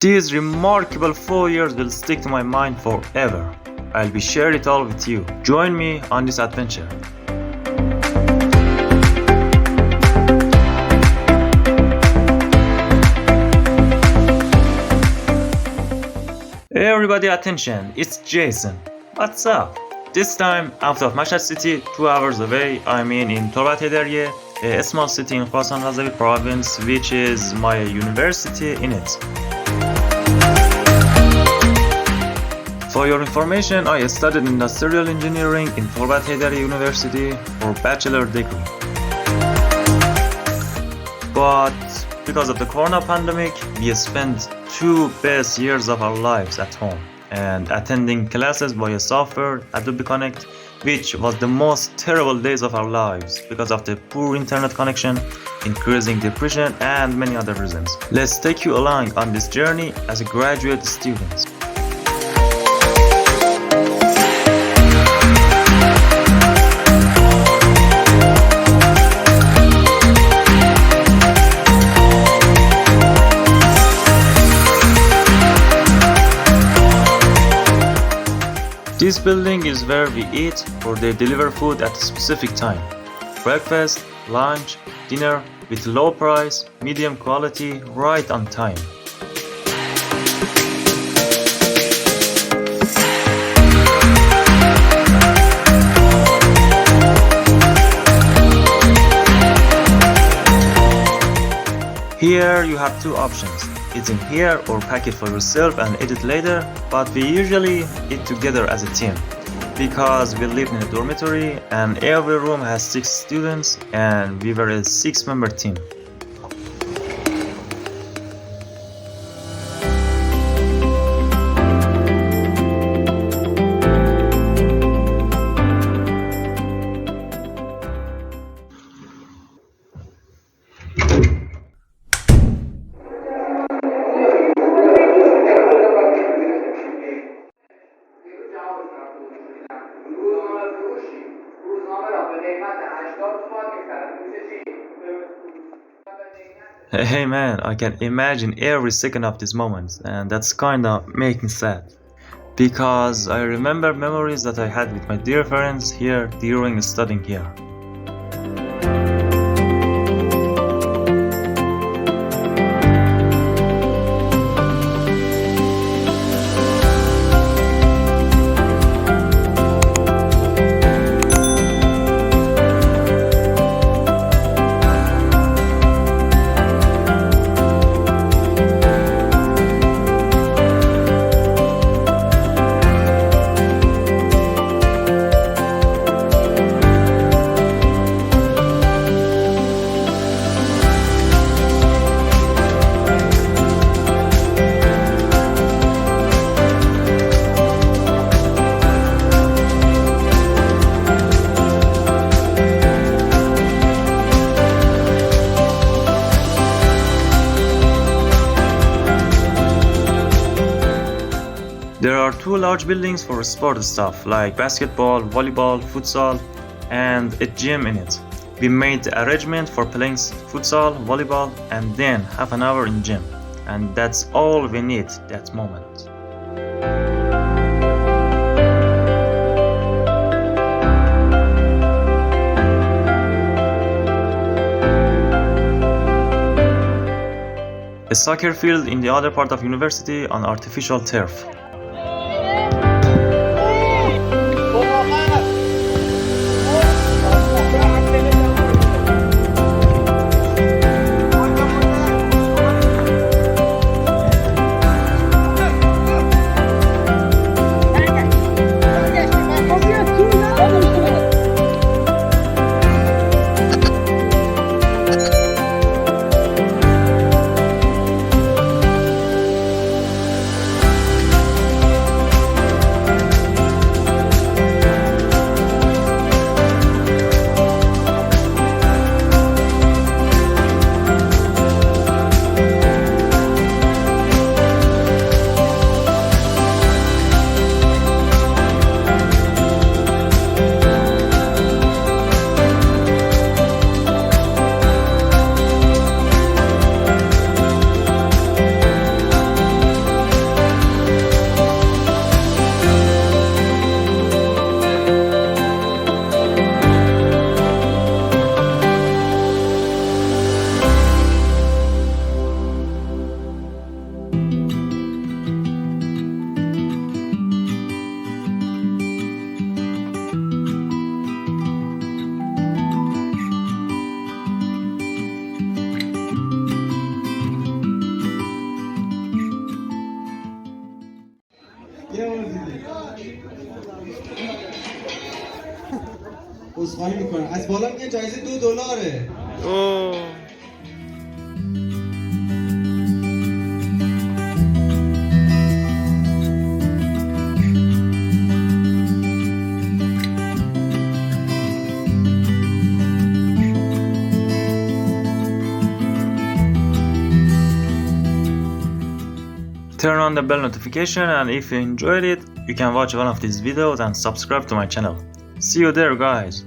These remarkable 4 years will stick to my mind forever. I'll be sharing it all with you. Join me on this adventure. Hey everybody, attention, it's Jason. What's up? This time, out of Mashhad city, 2 hours away, I'm in torghabe, a small city in Khorasan province, which is my university in it. For your information, I studied industrial engineering in torghabe University for bachelor degree. But because of the corona pandemic, we spent 2 best years of our lives at home and attending classes via software Adobe Connect, which was the most terrible days of our lives because of the poor internet connection, increasing depression, and many other reasons. Let's take you along on this journey as a graduate student. This building is where we eat or they deliver food at a specific time. Breakfast, lunch, dinner with low price, medium quality, right on time. Here you have 2 options, eating here or pack it for yourself and eat it later, but we usually eat together as a team because we live in a dormitory and every room has 6 students and we were a 6-member team. Hey man, I can imagine every second of this moment, and that's kinda make me sad. Because I remember memories that I had with my dear friends here during studying here. There are 2 large buildings for sport stuff like basketball, volleyball, futsal, and a gym in it. We made the arrangement for playing futsal, volleyball, and then half an hour in gym. And that's all we need that moment. A soccer field in the other part of university on artificial turf. عذرخواهی میکنم از بالا میگه جایزه $2. اوه. Turn on the bell notification, and if you enjoyed it, you can watch one of these videos and subscribe to my channel. See you there, guys.